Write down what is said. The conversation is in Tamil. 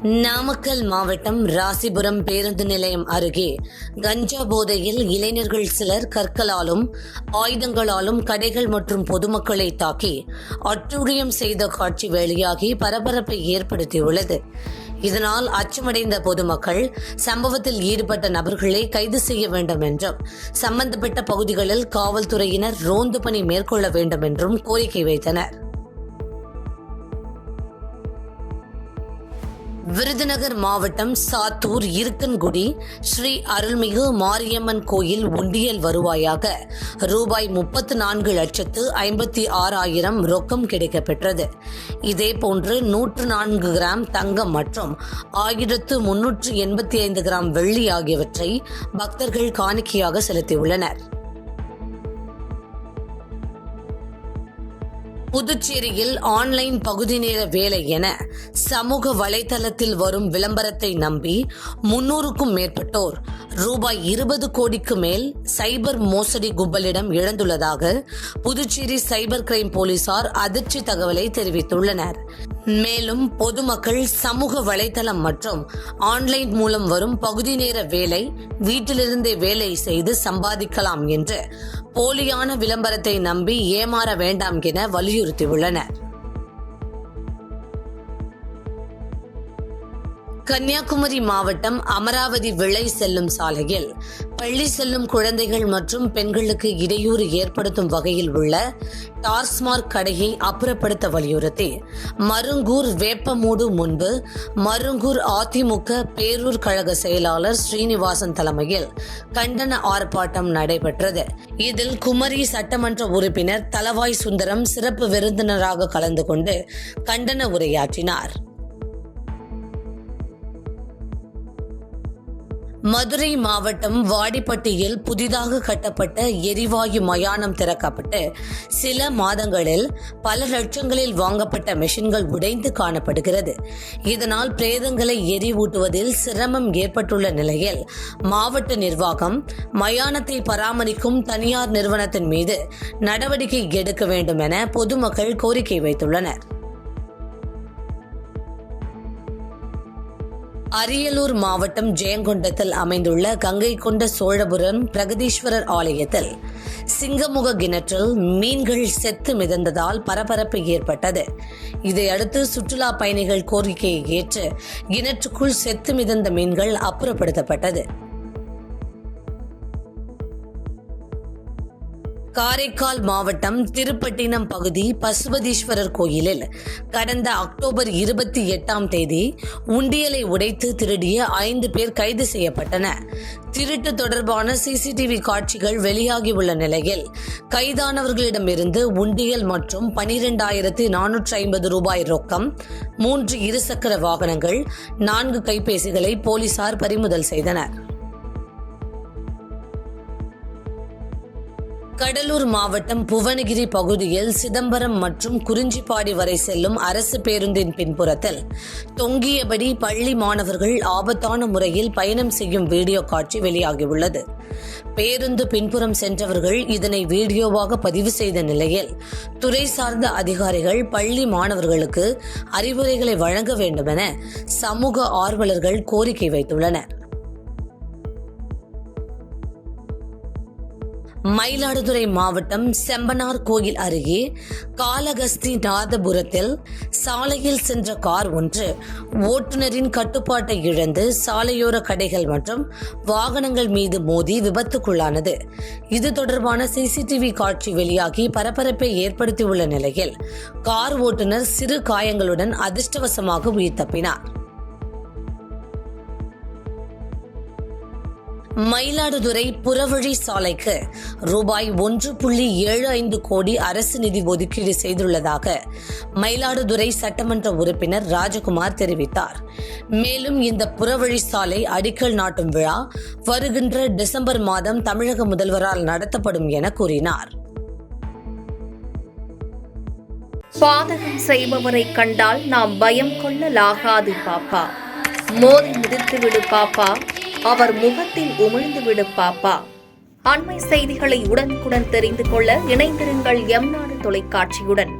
நாமக்கல் மாவட்டம் ராசிபுரம் பேருந்து நிலையம் அருகே கஞ்சா போதையில் இளைஞர்கள் சிலர் கற்களாலும் ஆயுதங்களாலும் கடைகள் மற்றும் பொதுமக்களை தாக்கி அட்டூழியம் செய்த காட்சி வெளியாகி பரபரப்பை ஏற்படுத்தியுள்ளது. இதனால் அச்சமடைந்த பொதுமக்கள் சம்பவத்தில் ஈடுபட்ட நபர்களை கைது செய்ய வேண்டும் என்றும் சம்பந்தப்பட்ட பகுதிகளில் காவல்துறையினர் ரோந்து பணி மேற்கொள்ள வேண்டும் என்றும் கோரிக்கை வைத்தனர். விருதுநகர் மாவட்டம் சாத்தூர் இருக்கன்குடி ஸ்ரீ அருள்மிகு மாரியம்மன் கோயில் உண்டியல் வருவாயாக ரூபாய் 34,56,000 ரொக்கம் கிடைக்கப்பெற்றது. இதேபோன்று 104 கிராம் தங்கம் மற்றும் 1,385 கிராம் வெள்ளி ஆகியவற்றை பக்தர்கள் காணிக்கையாக செலுத்தியுள்ளனர். புதுச்சேரியில் ஆன்லைன் பகுதி நேர வேலை என சமூக வலைதளத்தில் வரும் விளம்பரத்தை நம்பி 300க்கும் மேற்பட்டோர் ரூபாய் 20 கோடிக்கு மேல் சைபர் மோசடி கும்பலிடம் இழந்துள்ளதாக புதுச்சேரி சைபர் கிரைம் போலீசார் அதிர்ச்சி தகவலை தெரிவித்துள்ளனர். மேலும் பொதுமக்கள் சமூக வலைதளம் மற்றும் ஆன்லைன் மூலம் வரும் பகுதி நேர வேலை, வீட்டிலிருந்தே வேலை செய்து சம்பாதிக்கலாம் என்று போலியான விளம்பரத்தை நம்பி ஏமாற வேண்டாம் என வலியுறுத்தியுள்ளனர். கன்னியாகுமரி மாவட்டம் அமராவதி விளை செல்லும் சாலையில் பள்ளி செல்லும் குழந்தைகள் மற்றும் பெண்களுக்கு இடையூறு ஏற்படுத்தும் வகையில் உள்ள டாஸ்மாக் கடையை அப்புறப்படுத்த வலியுறுத்தி மருங்கூர் வேப்பமூடு முன்பு மருங்கூர் அதிமுக பேரூர் கழக செயலாளர் ஸ்ரீனிவாசன் தலைமையில் கண்டன ஆர்ப்பாட்டம் நடைபெற்றது. இதில் குமரி சட்டமன்ற உறுப்பினர் தளவாய் சுந்தரம் சிறப்பு விருந்தினராக கலந்து கொண்டு கண்டன உரையாற்றினார். மதுரை மாவட்டம் வாடிப்பட்டியில் புதிதாக கட்டப்பட்ட எரிவாயு மயானம் திறக்கப்பட்டு சில மாதங்களில் பல லட்சங்களில் வாங்கப்பட்ட மெஷின்கள் உடைந்து காணப்படுகிறது. இதனால் பிரேதங்களை எரிவூட்டுவதில் சிரமம் ஏற்பட்டுள்ள நிலையில் மாவட்ட நிர்வாகம் மயானத்தை பராமரிக்கும் தனியார் நிறுவனத்தின் மீது நடவடிக்கை எடுக்க வேண்டும் என பொதுமக்கள் கோரிக்கை வைத்துள்ளனர். அரியலூர் மாவட்டம் ஜெயங்கொண்டத்தில் அமைந்துள்ள கங்கை கொண்ட சோழபுரம் பிரகதீஸ்வரர் ஆலயத்தில் சிங்கமுக கிணற்றில் மீன்கள் செத்து மிதந்ததால் பரபரப்பு ஏற்பட்டது. இதையடுத்து சுற்றுலா பயணிகள் கோரிக்கையை ஏற்று கிணற்றுக்குள் செத்து மிதந்த மீன்கள் அப்புறப்படுத்தப்பட்டது. காரைக்கால் மாவட்டம் திருப்பட்டினம் பகுதி பசுபதீஸ்வரர் கோயிலில் கடந்த அக்டோபர் 28 உண்டியலை உடைத்து திருடிய 5 பேர் கைது செய்யப்பட்டனர். திருட்டு தொடர்பான சிசிடிவி காட்சிகள் வெளியாகியுள்ள நிலையில் கைதானவர்களிடமிருந்து உண்டியல் மற்றும் 12,450 ரூபாய் ரொக்கம், 3 இருசக்கர வாகனங்கள், 4 கைபேசிகளை போலீசார் பறிமுதல் செய்தனர். கடலூர் மாவட்டம் புவனகிரி பகுதியில் சிதம்பரம் மற்றும் குறிஞ்சிப்பாடி வரை செல்லும் அரசு பேருந்தின் பின்புறத்தில் தொங்கியபடி பள்ளி மாணவர்கள் ஆபத்தான முறையில் பயணம் செய்யும் வீடியோ காட்சி வெளியாகியுள்ளது. பேருந்து பின்புறம் சென்றவர்கள் இதனை வீடியோவாக பதிவு செய்த நிலையில் துறை சார்ந்த அதிகாரிகள் பள்ளி மாணவர்களுக்கு அறிவுரைகளை வழங்க வேண்டும் என சமூக ஆர்வலர்கள் கோரிக்கை வைத்துள்ளனர். மயிலாடுதுறை மாவட்டம் செம்பனார் கோயில் அருகே காளகஸ்தி நாதபுரத்தில் சாலையில் சென்ற கார் ஒன்று ஓட்டுநரின் கட்டுப்பாட்டை இழந்து சாலையோர கடைகள் மற்றும் வாகனங்கள் மீது மோதி விபத்துக்குள்ளானது. இது தொடர்பான சிசிடிவி காட்சி வெளியாகி பரபரப்பை ஏற்படுத்தியுள்ள நிலையில் கார் ஓட்டுநர் சிறு காயங்களுடன் அதிர்ஷ்டவசமாக உயிர் தப்பினார். மயிலாடுதுறை புறவழி சாலைக்கு ரூபாய் 1.75 கோடி அரசு நிதி ஒதுக்கீடு செய்துள்ளதாக மயிலாடுதுறை சட்டமன்ற உறுப்பினர் ராஜகுமார் தெரிவித்தார். மேலும் இந்த புறவழி சாலை அடிக்கல் நாட்டும் விழா வருகின்ற டிசம்பர் மாதம் தமிழக முதல்வரால் நடத்தப்படும் என கூறினார். பாதகம் செய்பவரை கண்டால் நாம் பயம் கொள்ளலாகாது பாப்பா, மோதி மிதித்துவிடு பாப்பா, அவர் முகத்தில் உமிழ்ந்து விடு பாப்பா. அண்மை செய்திகளை உடனுக்குடன் தெரிந்து கொள்ள இணைந்திருங்கள் எம் நாடு தொலைக்காட்சியுடன்.